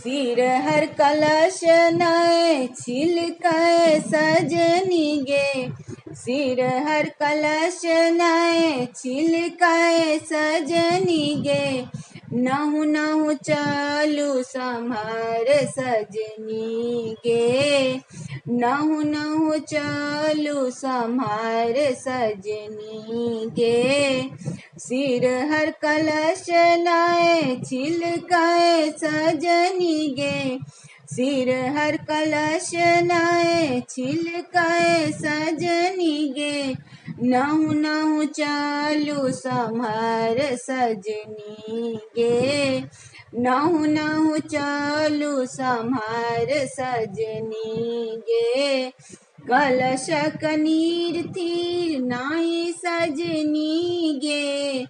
सिर हर कलश नए छिलके सजनी गे, सिर हर कलश नए छिलके सजनी गे, नहु नहु चालू सम्हार सजनी गे, नहु नहु चालू सम्हार सजनी गे, सिर हर कलश नए छिलके सजनी गे, सिर हर कलश नए छिलके सजनी गे, नहु नहु चालू सम्हार सजनी गे, नहु नहु चालू सम्हार सजनी गे, कलशक नीर तीर नाई सजनी गे,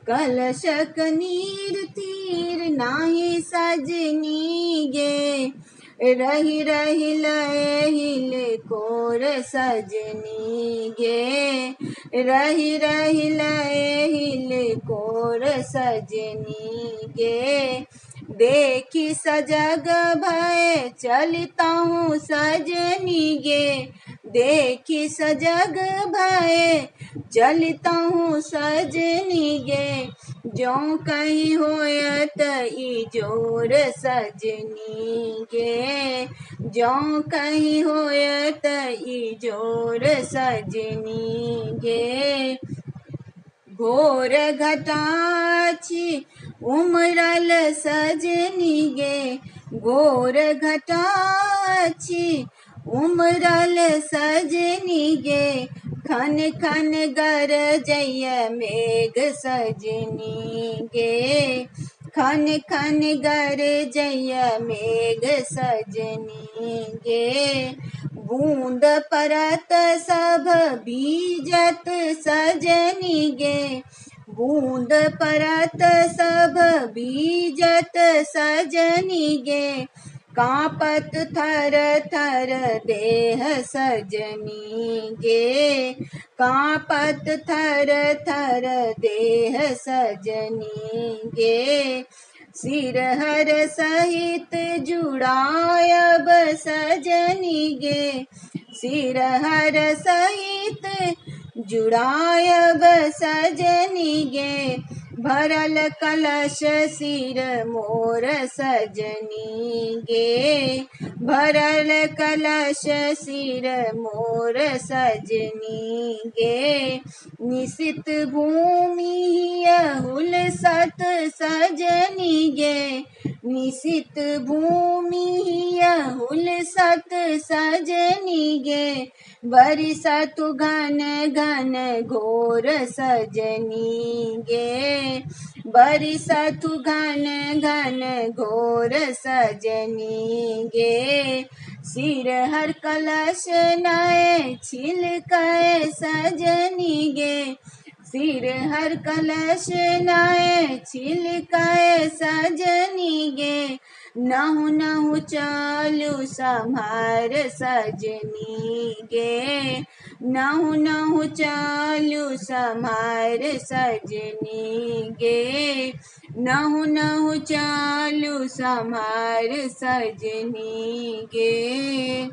कलशक नीर तीर नाई सजनी गे, रही रही लय हिले कोर सजनी गे, रही रही लय हिले कोर सजनी गे, देखी सजग भय चलता हूँ सजनी गे, देखी सजग भय चलता हूँ सजनी गे, जो कहीं होयत ई जोर सजनी गे, जो कहीं होयत ई जोर सजनी गे, घोर घटाची उमरल सजनी गे, घोर घटाची उमरल सजनी गे, खन खन गरजय मेघ सजनी गे, खन खन गरजय मेघ सजनी गे, बूंद परत सब बीजत सजनी गे, बूंद परत सब बीजत सजनी गे, कांपत थर थर देह सजनी गे, कांपत थर थर देह सजनी गे, सिर हर सहित जुड़ायब सजनी गे, सिर हर सहित जुड़ायब सजनी गे, भरल कलश सिर मोर सजनी गे, भरल कलश सिर मोर सजनी गे, निशित भूमि हुलसत सजनी गे, निशित भूमि हुलसत सजनी गे, बरसत घन घन घोर सजनी गे, बरसत घन घन घोर सजनी गे, सिर हर कलश नए छिलके सजनी गे, सिर हर कलश नए छिलके सजनी गे, नहु नहु चालू सम्हार सजनी गे, नहु नहु चालू सम्हार सजनी गे, नहु नहु चालू सम्हार सजनी गे।